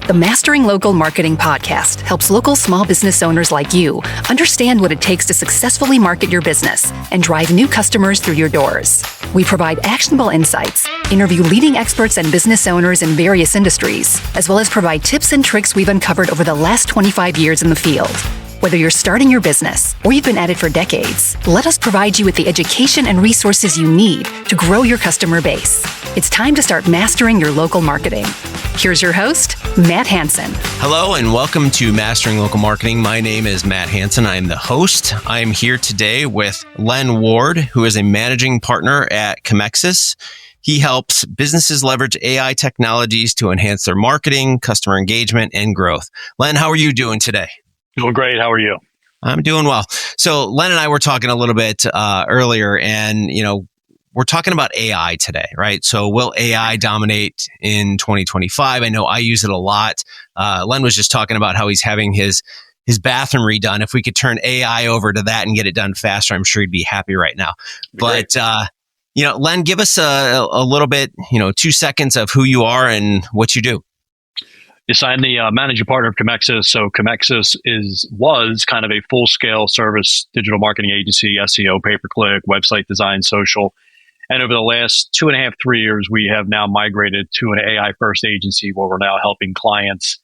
The Mastering Local Marketing podcast helps local small business owners like you understand what it takes to successfully market your business and drive new customers through your doors. We provide actionable insights, interview leading experts and business owners in various industries, as well as provide tips and tricks we've uncovered over the last 25 years in the field. Whether you're starting your business or you've been at it for decades, let us provide you with the education and resources you need to grow your customer base. It's time to start mastering your local marketing. Here's your host, Matt Hansen. Hello and welcome to Mastering Local Marketing. My name is Matt Hansen. I am the host. I am here today with Len Ward, who is a managing partner at Comexis. He helps businesses leverage AI technologies to enhance their marketing, customer engagement, and growth. Len, how are you doing today? Doing great. How are you? I'm doing well. So Len and I were talking a little bit earlier, and we're talking about AI today, right? So will AI dominate in 2025? I know I use it a lot. Len was just talking about how he's having his bathroom redone. If we could turn AI over to that and get it done faster, I'm sure he'd be happy right now. But Len, give us a little bit, 2 seconds of who you are and what you do. Yes, I'm the managing partner of Comexis. So Comexis was kind of a full-scale service digital marketing agency, SEO, pay-per-click, website design, social. And over the last 2.5, 3 years, we have now migrated to an AI-first agency where we're now helping clients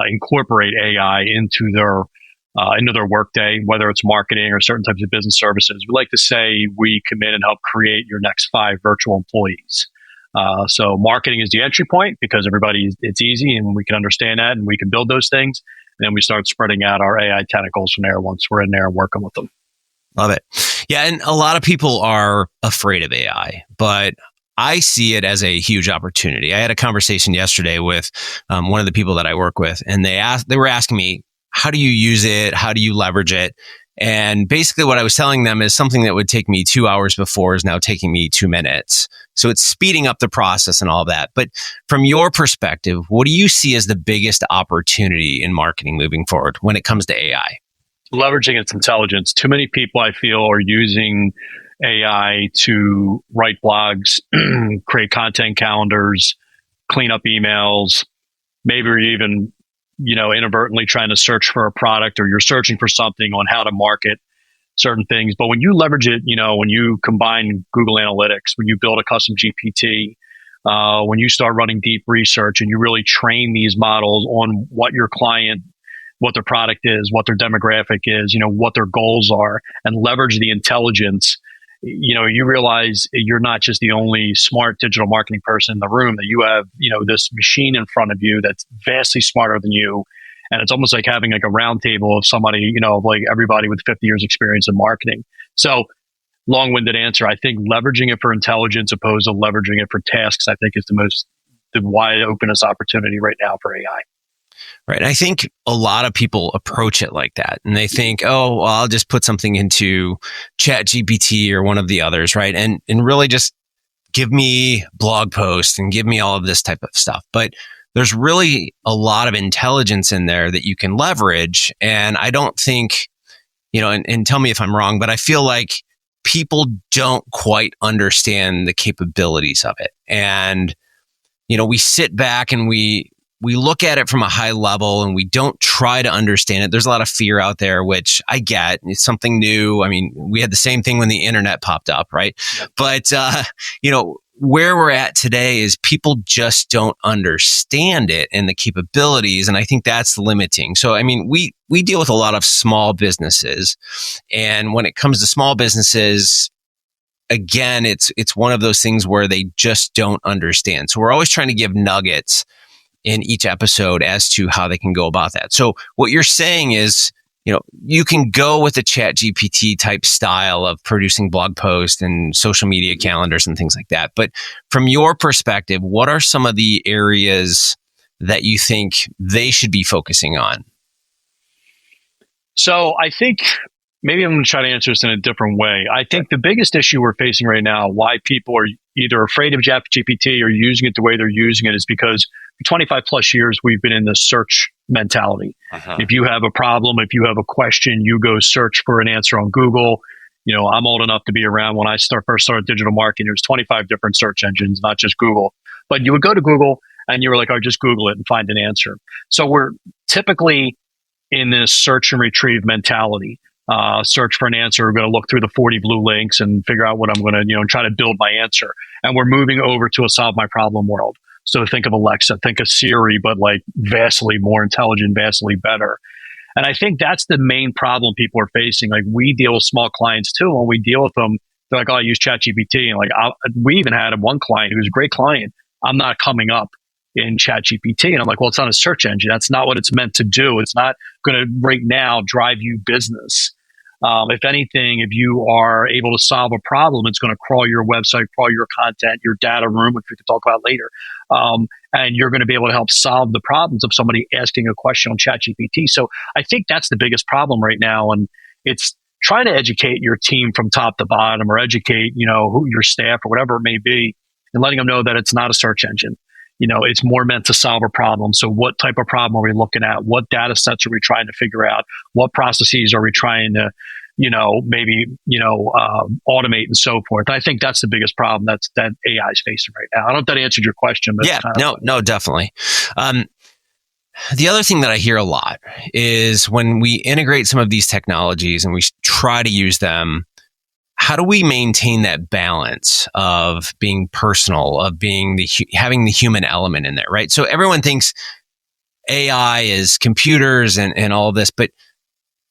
incorporate AI into their workday, whether it's marketing or certain types of business services. We like to say we come in and help create your next 5 virtual employees. So marketing is the entry point because it's easy and we can understand that and we can build those things. And then we start spreading out our AI tentacles from there once we're in there and working with them. Love it. Yeah. And a lot of people are afraid of AI, but I see it as a huge opportunity. I had a conversation yesterday with one of the people that I work with, and they were asking me, how do you use it? How do you leverage it? And basically what I was telling them is something that would take me 2 hours before is now taking me 2 minutes. So it's speeding up the process and all of that. But from your perspective, what do you see as the biggest opportunity in marketing moving forward when it comes to AI? Leveraging its intelligence. Too many people, I feel, are using AI to write blogs, create content calendars, clean up emails, maybe even inadvertently trying to search for a product, or you're searching for something on how to market certain things. But when you leverage it, when you combine Google Analytics, when you build a custom GPT, when you start running deep research and you really train these models on what your client, what their product is, what their demographic is, what their goals are, and leverage the intelligence, you realize you're not just the only smart digital marketing person in the room, that you have, this machine in front of you that's vastly smarter than you. And it's almost like having like a round table of somebody, like everybody with 50 years experience in marketing. So long-winded answer, I think leveraging it for intelligence opposed to leveraging it for tasks, I think is the wide openest opportunity right now for AI. Right. I think a lot of people approach it like that, and they think, oh, well, I'll just put something into Chat GPT or one of the others, right? And really just give me blog posts and give me all of this type of stuff. But there's really a lot of intelligence in there that you can leverage. And I don't think, and tell me if I'm wrong, but I feel like people don't quite understand the capabilities of it. And, we sit back and we look at it from a high level and we don't try to understand it. There's a lot of fear out there, which I get. It's something new. I mean, we had the same thing when the internet popped up, right? Yep. But, where we're at today is people just don't understand it and the capabilities. And I think that's limiting. So, I mean, we deal with a lot of small businesses. And when it comes to small businesses, again, it's one of those things where they just don't understand. So we're always trying to give nuggets in each episode as to how they can go about that. So what you're saying is, you can go with a Chat GPT type style of producing blog posts and social media calendars and things like that. But from your perspective, what are some of the areas that you think they should be focusing on? So I think maybe I'm going to try to answer this in a different way. I think the biggest issue we're facing right now, why people are either afraid of ChatGPT or using it the way they're using it, is because for 25 plus years, we've been in the search mentality. If you have a problem, if you have a question, you go search for an answer on Google. I'm old enough to be around when I first started digital marketing. There's 25 different search engines, not just Google. But you would go to Google And you were like, oh, just Google it and find an answer. So we're typically in this search and retrieve mentality. Search for an answer. We're going to look through the 40 blue links and figure out what I'm going to, try to build my answer. And we're moving over to a solve my problem world. So think of Alexa, think of Siri, but like vastly more intelligent, vastly better. And I think that's the main problem people are facing. Like we deal with small clients too. When we deal with them, they're like, oh, I use ChatGPT. And like, we even had one client who was a great client. I'm not coming up in ChatGPT. And I'm like, well, it's not a search engine. That's not what it's meant to do. It's not going to right now drive you business. If anything, if you are able to solve a problem, it's going to crawl your website, crawl your content, your data room, which we could talk about later. And you're going to be able to help solve the problems of somebody asking a question on ChatGPT. So I think that's the biggest problem right now. And it's trying to educate your team from top to bottom, or educate, who your staff or whatever it may be, and letting them know that it's not a search engine. It's more meant to solve a problem. So what type of problem are we looking at? What data sets are we trying to figure out? What processes are we trying to, automate and so forth? I think that's the biggest problem that AI is facing right now. I don't know if that answered your question, but yeah, no, definitely. The other thing that I hear a lot is when we integrate some of these technologies and we try to use them, how do we maintain that balance of being personal, of being having the human element in there, right? So everyone thinks AI is computers and all this, but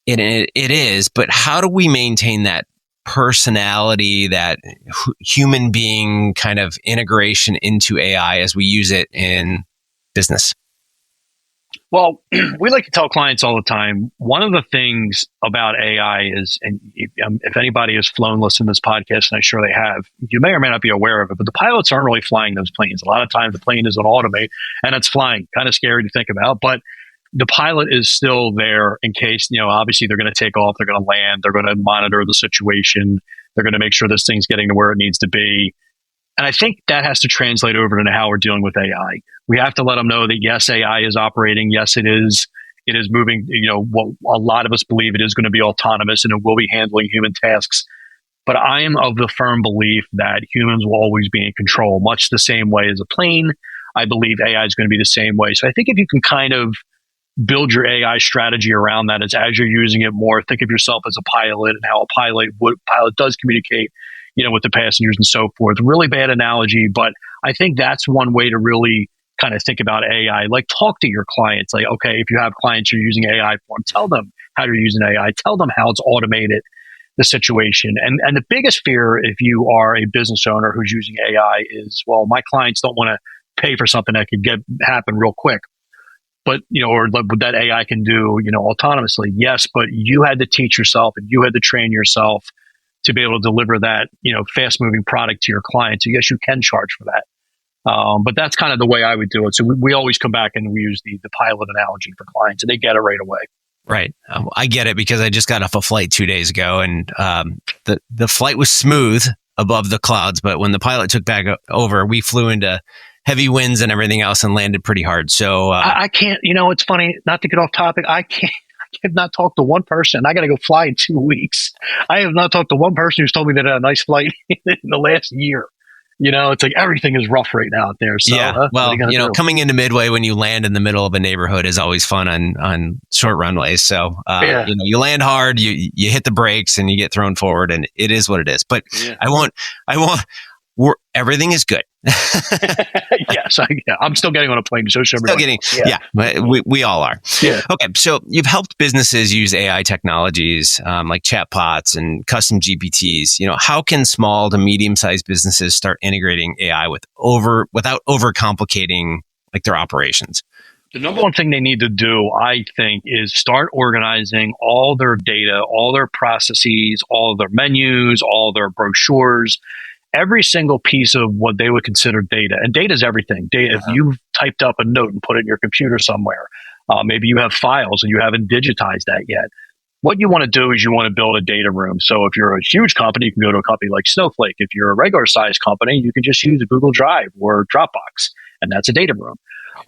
it is. But how do we maintain that personality, that human being kind of integration into AI as we use it in business? Well, we like to tell clients all the time, one of the things about AI is, and if anybody has flown, listened to this podcast, and I'm sure they have, you may or may not be aware of it, but the pilots aren't really flying those planes. A lot of times the plane is on automate and it's flying. Kind of scary to think about, but the pilot is still there in case, obviously they're going to take off, they're going to land, they're going to monitor the situation, they're going to make sure this thing's getting to where it needs to be. And I think that has to translate over into how we're dealing with AI. We have to let them know that yes, AI is operating. Yes, it is moving. What a lot of us believe it is going to be autonomous and it will be handling human tasks. But I am of the firm belief that humans will always be in control, much the same way as a plane. I believe AI is going to be the same way. So I think if you can kind of build your AI strategy around that, as you're using it more, think of yourself as a pilot and how a pilot does communicate, with the passengers and so forth. Really bad analogy, but I think that's one way to really kind of think about AI. Like talk to your clients. Like, okay, if you have clients you're using AI for, tell them how you're using AI. Tell them how it's automated the situation. And the biggest fear if you are a business owner who's using AI is, well, my clients don't want to pay for something that could happen real quick. But, or that AI can do, autonomously. Yes, but you had to teach yourself and you had to train yourself to be able to deliver that, fast moving product to your clients. So yes, you can charge for that. But that's kind of the way I would do it. So we always come back and we use the pilot analogy for clients and they get it right away. Right. I get it because I just got off a flight 2 days ago and the flight was smooth above the clouds. But when the pilot took back over, we flew into heavy winds and everything else and landed pretty hard. So I can't, it's funny, not to get off topic. I have not talked to one person. I got to go fly in 2 weeks. I have not talked to one person who's told me that had a nice flight in the last year. It's like everything is rough right now out there. So, yeah. Well, coming into Midway when you land in the middle of a neighborhood is always fun on short runways. So, you land hard, you hit the brakes and you get thrown forward and it is what it is. But yeah. Everything is good. Yes, I'm still getting on a plane. So we all are. Yeah. Okay, so you've helped businesses use AI technologies like chatbots and custom GPTs. How can small to medium-sized businesses start integrating AI without overcomplicating their operations? The number one thing they need to do, I think, is start organizing all their data, all their processes, all their menus, all their brochures. Every single piece of what they would consider data, and data is everything. Data, if you've typed up a note and put it in your computer somewhere, maybe you have files and you haven't digitized that yet. What you want to do is you want to build a data room. So if you're a huge company, you can go to a company like Snowflake. If you're a regular sized company, you can just use a Google Drive or Dropbox, and that's a data room.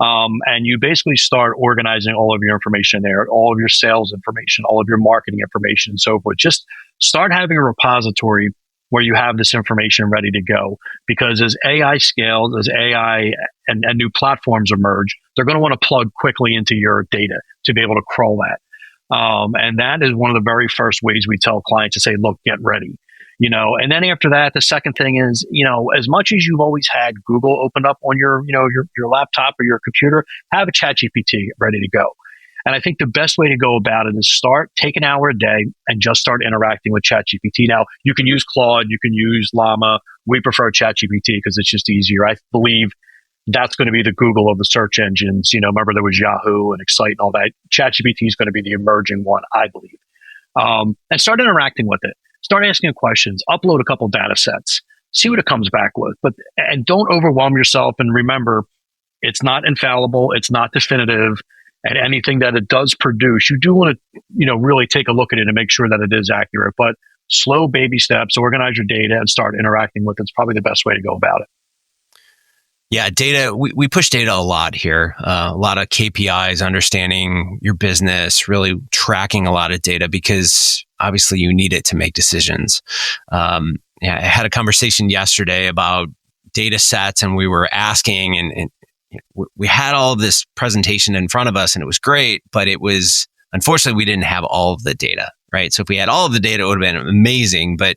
And you basically start organizing all of your information there, all of your sales information, all of your marketing information, and so forth. Just start having a repository where you have this information ready to go. Because as AI scales, as AI and new platforms emerge, they're going to want to plug quickly into your data to be able to crawl that. And that is one of the very first ways we tell clients to say, look, get ready. And then after that, the second thing is, as much as you've always had Google opened up on your laptop or your computer, have a ChatGPT ready to go. And I think the best way to go about it is take an hour a day and just start interacting with ChatGPT. Now, you can use Claude, you can use Llama. We prefer ChatGPT because it's just easier. I believe that's going to be the Google of the search engines. Remember there was Yahoo and Excite and all that. ChatGPT is going to be the emerging one, I believe. And start interacting with it. Start asking questions. Upload a couple data sets. See what it comes back with. And don't overwhelm yourself. And remember, it's not infallible. It's not definitive. And anything that it does produce, you do want to, really take a look at it and make sure that it is accurate. But slow baby steps, organize your data and start interacting with it. It's probably the best way to go about it. Yeah, data, we push data a lot here. A lot of KPIs, understanding your business, really tracking a lot of data because obviously you need it to make decisions. I had a conversation yesterday about data sets and we were asking and we had all of this presentation in front of us and it was great, but unfortunately, we didn't have all of the data, right? So if we had all of the data, it would have been amazing, but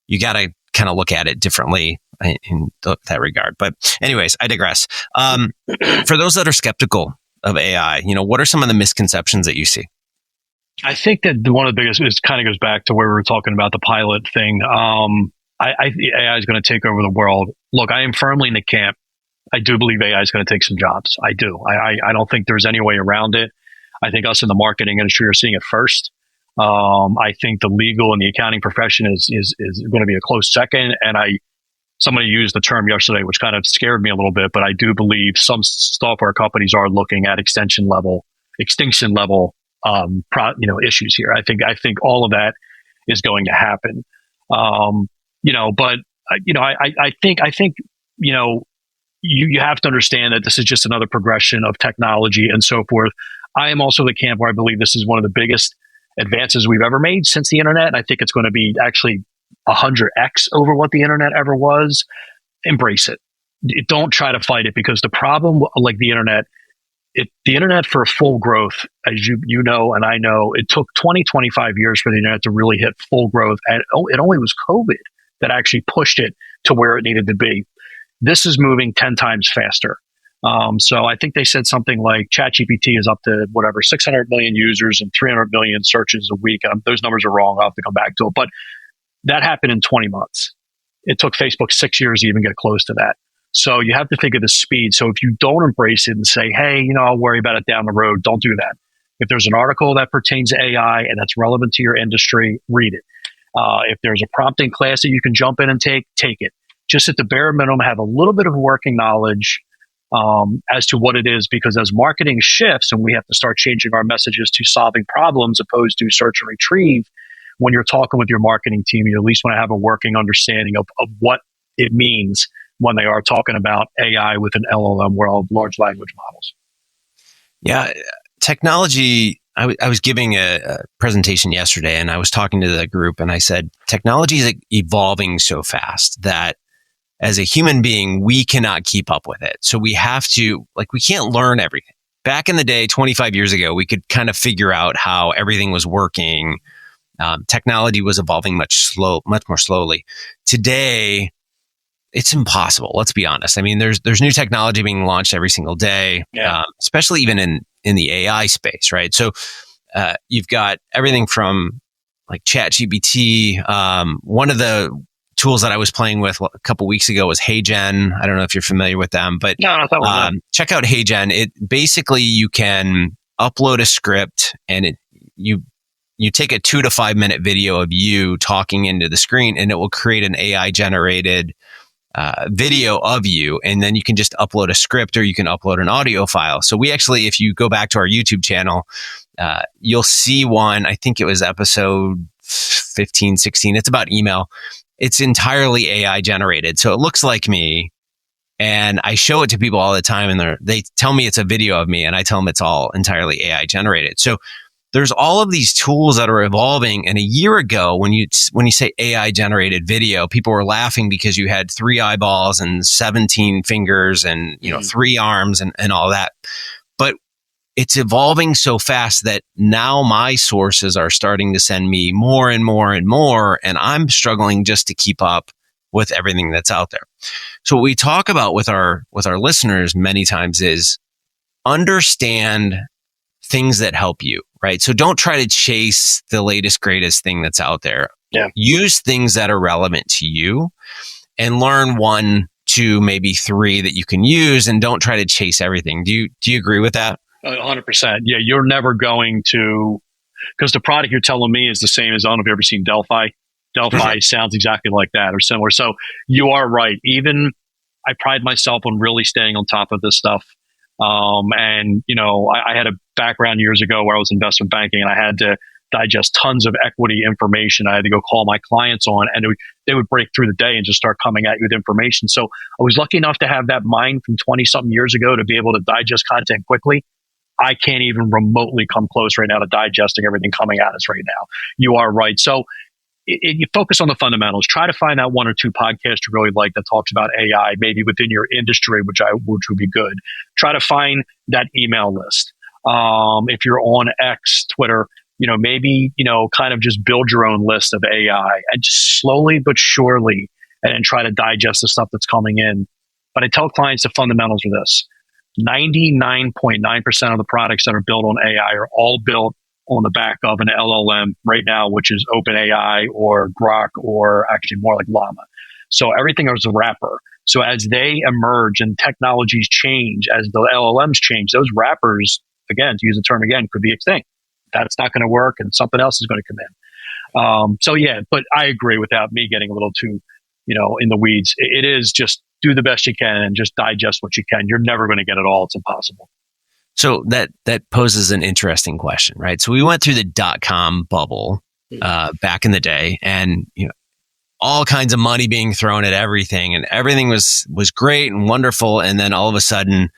you got to kind of look at it differently in that regard. But anyways, I digress. For those that are skeptical of AI, what are some of the misconceptions that you see? I think that one of the biggest, it kind of goes back to where we were talking about the pilot thing. I think AI is going to take over the world. Look, I am firmly in the camp. I do believe AI is going to take some jobs. I do. I don't think there's any way around it. I think us in the marketing industry are seeing it first. I think the legal and the accounting profession is going to be a close second. And somebody used the term yesterday, which kind of scared me a little bit, but I do believe some software companies are looking at extinction level issues here. I think all of that is going to happen. I think you have to understand that this is just another progression of technology and so forth. I am also the camp where I believe this is one of the biggest advances we've ever made since the internet. And I think it's going to be actually 100x over what the internet ever was. Embrace it. Don't try to fight it because the problem, like the internet for full growth, as you know, and I know, it took 20-25 years for the internet to really hit full growth. And it only was COVID that actually pushed it to where it needed to be. This is moving 10 times faster. So I think they said something like ChatGPT is up to 600 million users and 300 million searches a week. Those numbers are wrong. I'll have to come back to it. But that happened in 20 months. It took Facebook 6 years to even get close to that. So you have to think of the speed. So if you don't embrace it and say, hey, I'll worry about it down the road, don't do that. If there's an article that pertains to AI and that's relevant to your industry, read it. If there's a prompting class that you can jump in and take it. Just at the bare minimum, have a little bit of working knowledge as to what it is, because as marketing shifts and we have to start changing our messages to solving problems opposed to search and retrieve, when you're talking with your marketing team, you at least want to have a working understanding of what it means when they are talking about AI with an LLM world, large language models. Yeah, technology. I was giving a presentation yesterday and I was talking to the group and I said, technology is evolving so fast that as a human being, we cannot keep up with it. So we have to, we can't learn everything. Back in the day, 25 years ago, we could kind of figure out how everything was working. Technology was evolving much more slowly. Today, it's impossible. Let's be honest. I mean, there's new technology being launched every single day, especially even in the AI space, right? So you've got everything from like ChatGPT. One of the tools that I was playing with a couple weeks ago was HeyGen. I don't know if you're familiar with them, but check out HeyGen. It basically, you can upload a script and you take a 2 to 5 minute video of you talking into the screen and it will create an AI generated video of you. And then you can just upload a script or you can upload an audio file. So we actually, if you go back to our YouTube channel, you'll see one, I think it was episode 15, 16. It's about email. It's entirely AI generated. So it looks like me and I show it to people all the time and they tell me it's a video of me and I tell them it's all entirely AI generated. So there's all of these tools that are evolving. And a year ago, when you say AI generated video, people were laughing because you had 3 eyeballs and 17 fingers and, 3 arms and all that. But it's evolving so fast that now my sources are starting to send me more and more and more, and I'm struggling just to keep up with everything that's out there. So what we talk about with our listeners many times is understand things that help you, right? So don't try to chase the latest, greatest thing that's out there. Yeah. Use things that are relevant to you and learn 1, 2, maybe 3 that you can use, and don't try to chase everything. Do you agree with that? 100%. Yeah, you're never going to, because the product you're telling me is the same as, I don't know if you've ever seen Delphi. Delphi sounds exactly like that or similar. So you are right. Even I pride myself on really staying on top of this stuff. And, I had a background years ago where I was investment banking and I had to digest tons of equity information. I had to go call my clients on, and they would break through the day and just start coming at you with information. So I was lucky enough to have that mind from 20 something years ago to be able to digest content quickly. I can't even remotely come close right now to digesting everything coming at us right now. You are right. So you focus on the fundamentals. Try to find that 1 or 2 podcasts you really like that talks about AI, maybe within your industry, which would be good. Try to find that email list. If you're on X, Twitter, maybe, kind of just build your own list of AI and just slowly but surely, and then try to digest the stuff that's coming in. But I tell clients the fundamentals are this. 99.9% of the products that are built on AI are all built on the back of an LLM right now, which is OpenAI or Grok, or actually more like Llama. So everything is a wrapper. So as they emerge and technologies change, as the LLMs change, those wrappers, again, to use the term again, could be extinct. That's not going to work, and something else is going to come in. So yeah, but I agree, without me getting a little too, in the weeds. It is just do the best you can and just digest what you can. You're never going to get it all. It's impossible. So that poses an interesting question, right? So we went through the .com bubble back in the day, and all kinds of money being thrown at everything, and everything was great and wonderful, and then all of a sudden,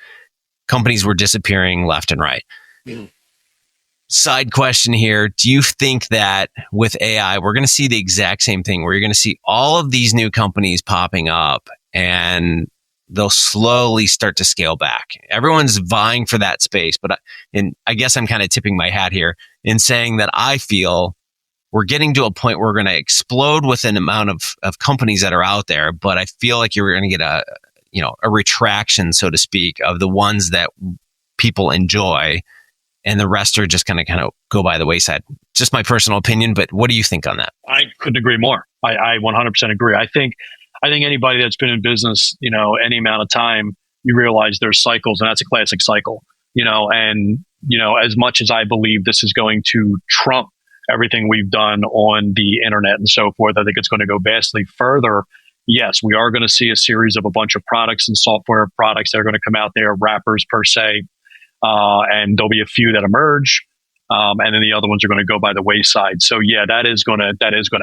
companies were disappearing left and right. Mm. Side question here: do you think that with AI, we're going to see the exact same thing, where you're going to see all of these new companies popping up, and they'll slowly start to scale back? Everyone's vying for that space, but I guess I'm kind of tipping my hat here in saying that I feel we're getting to a point where we're going to explode with an amount of companies that are out there, but I feel like you're going to get a retraction, so to speak, of the ones that people enjoy, and the rest are just going to kind of go by the wayside. Just my personal opinion, but what do you think on that? I couldn't agree more. I 100% agree. I think anybody that's been in business, any amount of time, you realize there's cycles, and that's a classic cycle, and, as much as I believe this is going to trump everything we've done on the internet and so forth, I think it's going to go vastly further. Yes, we are going to see a series of a bunch of products and software products that are going to come out there, wrappers per se, and there'll be a few that emerge. And then the other ones are going to go by the wayside. So yeah, that is going to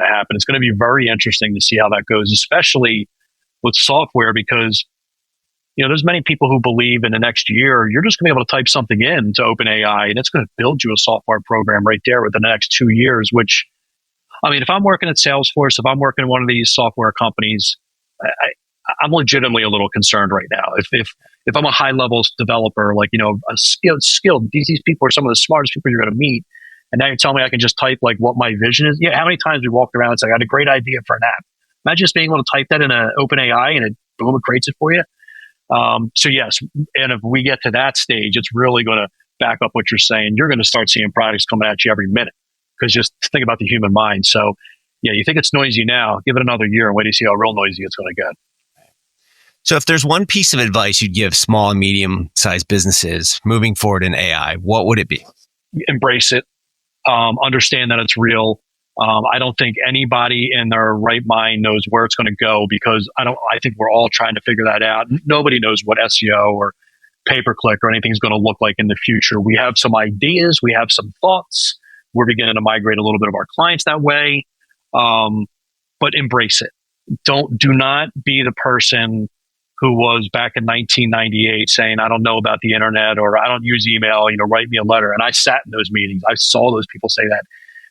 happen. It's going to be very interesting to see how that goes, especially with software, because there's many people who believe in the next year you're just going to be able to type something in to OpenAI, and it's going to build you a software program right there within the next 2 years. Which, I mean, if I'm working at Salesforce, if I'm working in one of these software companies, I'm legitimately a little concerned right now. If I'm a high level developer, like, a skilled, these people are some of the smartest people you're going to meet. And now you're telling me I can just type like what my vision is. Yeah. How many times we walked around and said, I got a great idea for an app. Imagine just being able to type that in an OpenAI and it boom, it creates it for you. So yes. And if we get to that stage, it's really going to back up what you're saying. You're going to start seeing products coming at you every minute, because just think about the human mind. So yeah, you think it's noisy now, give it another year and wait to see how real noisy it's going to get. So if there's one piece of advice you'd give small and medium-sized businesses moving forward in AI, what would it be? Embrace it. Understand that it's real. I don't think anybody in their right mind knows where it's going to go, because I think we're all trying to figure that out. Nobody knows what SEO or pay-per-click or anything is going to look like in the future. We have some ideas. We have some thoughts. We're beginning to migrate a little bit of our clients that way. But embrace it. Do not be the person who was back in 1998 saying, I don't know about the internet or I don't use email, write me a letter. And I sat in those meetings. I saw those people say that.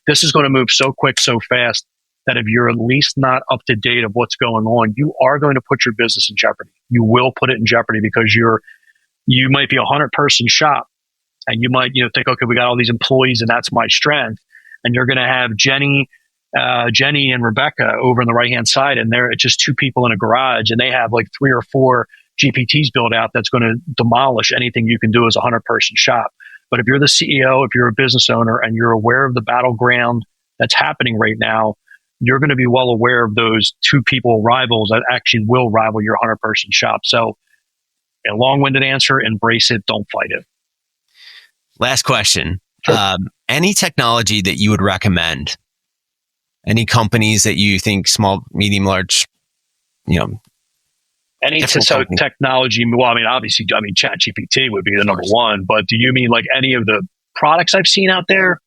This is going to move so quick, so fast that if you're at least not up to date of what's going on, you are going to put your business in jeopardy. You will put it in jeopardy because you might be a 100-person shop and you might, think, okay, we got all these employees and that's my strength. And you're going to have Jenny and Rebecca over on the right-hand side, and they're just two people in a garage, and they have like 3 or 4 GPTs built out that's going to demolish anything you can do as a 100-person shop. But if you're the CEO, if you're a business owner, and you're aware of the battleground that's happening right now, you're going to be well aware of those 2 people rivals that actually will rival your 100-person shop. So a long-winded answer, embrace it, don't fight it. Last question. Sure. Any technology that you would recommend? Any companies that you think small, medium, large, Any technology? Well, obviously, ChatGPT would be the number one, but do you mean like any of the products I've seen out there?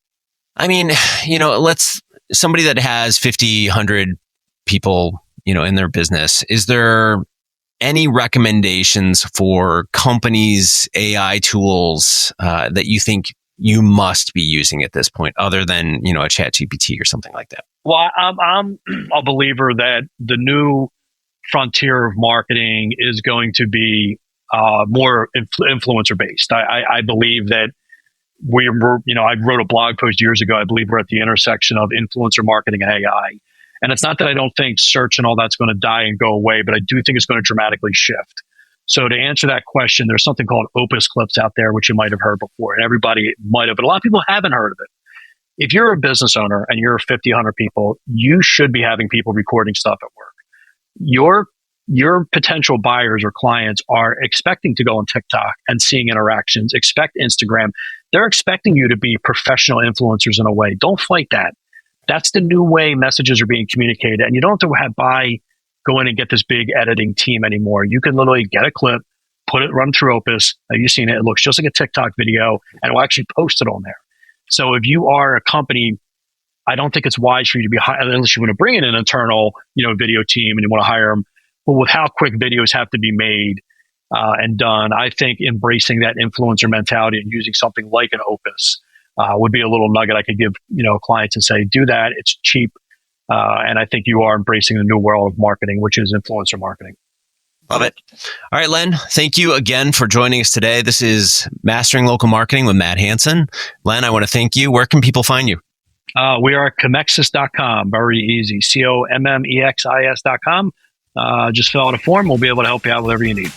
Somebody that has 50, 100 people, in their business, is there any recommendations for companies, AI tools, that you think you must be using at this point other than, a ChatGPT or something like that? Well, I'm a believer that the new frontier of marketing is going to be more influencer based. I believe that I wrote a blog post years ago. I believe we're at the intersection of influencer marketing and AI. And it's not that I don't think search and all that's going to die and go away, but I do think it's going to dramatically shift. So to answer that question, there's something called Opus Clips out there, which you might have heard before, and everybody might have, but a lot of people haven't heard of it. If you're a business owner and you're 50, 100 people, you should be having people recording stuff at work. Your potential buyers or clients are expecting to go on TikTok and seeing interactions, expect Instagram. They're expecting you to be professional influencers in a way. Don't fight that. That's the new way messages are being communicated. And you don't have to go in and get this big editing team anymore. You can literally get a clip, run through Opus. Have you seen it? It looks just like a TikTok video, and it will actually post it on there. So if you are a company, I don't think it's wise for you to be unless you want to bring in an internal, video team and you want to hire them. But with how quick videos have to be made and done, I think embracing that influencer mentality and using something like an Opus would be a little nugget I could give, clients and say, do that. It's cheap. And I think you are embracing the new world of marketing, which is influencer marketing. Love it. All right, Len, thank you again for joining us today. This is Mastering Local Marketing with Matt Hansen. Len, I want to thank you. Where can people find you? We are at commexis.com. Very easy. COMMEXIS.com. Just fill out a form. We'll be able to help you out with whatever you need.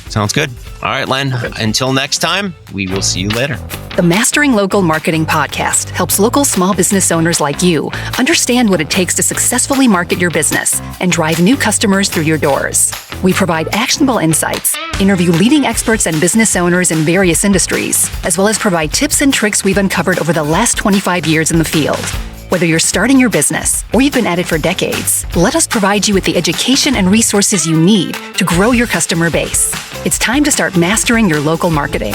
Sounds good. All right, Len, until next time, we will see you later. The Mastering Local Marketing podcast helps local small business owners like you understand what it takes to successfully market your business and drive new customers through your doors. We provide actionable insights, interview leading experts and business owners in various industries, as well as provide tips and tricks we've uncovered over the last 25 years in the field. Whether you're starting your business or you've been at it for decades, let us provide you with the education and resources you need to grow your customer base. It's time to start mastering your local marketing.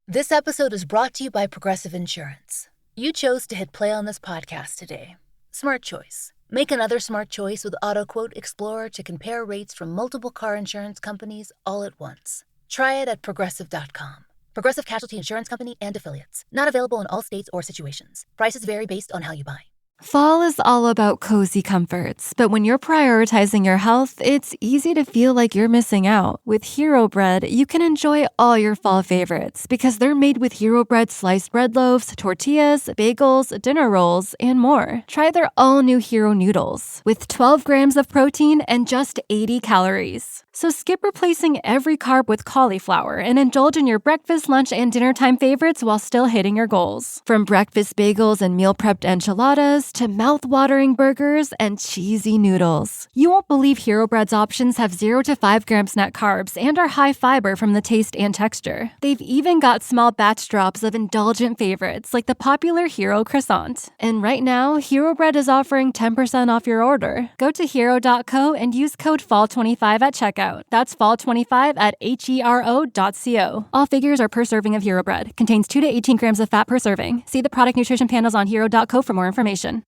This episode is brought to you by Progressive Insurance. You chose to hit play on this podcast today. Smart choice. Make another smart choice with AutoQuote Explorer to compare rates from multiple car insurance companies all at once. Try it at Progressive.com. Progressive Casualty Insurance Company and Affiliates. Not available in all states or situations. Prices vary based on how you buy. Fall is all about cozy comforts, but when you're prioritizing your health, it's easy to feel like you're missing out. With Hero Bread, you can enjoy all your fall favorites because they're made with Hero Bread sliced bread loaves, tortillas, bagels, dinner rolls, and more. Try their all-new Hero Noodles with 12 grams of protein and just 80 calories. So skip replacing every carb with cauliflower and indulge in your breakfast, lunch, and dinner time favorites while still hitting your goals. From breakfast bagels and meal prepped enchiladas to mouth-watering burgers and cheesy noodles. You won't believe Hero Bread's options have 0 to 5 grams net carbs and are high fiber from the taste and texture. They've even got small batch drops of indulgent favorites like the popular Hero Croissant. And right now, Hero Bread is offering 10% off your order. Go to hero.co and use code FALL25 at checkout. checkout. That's fall25 at hero.co. All figures are per serving of Hero Bread. Contains 2 to 18 grams of fat per serving. See the product nutrition panels on hero.co for more information.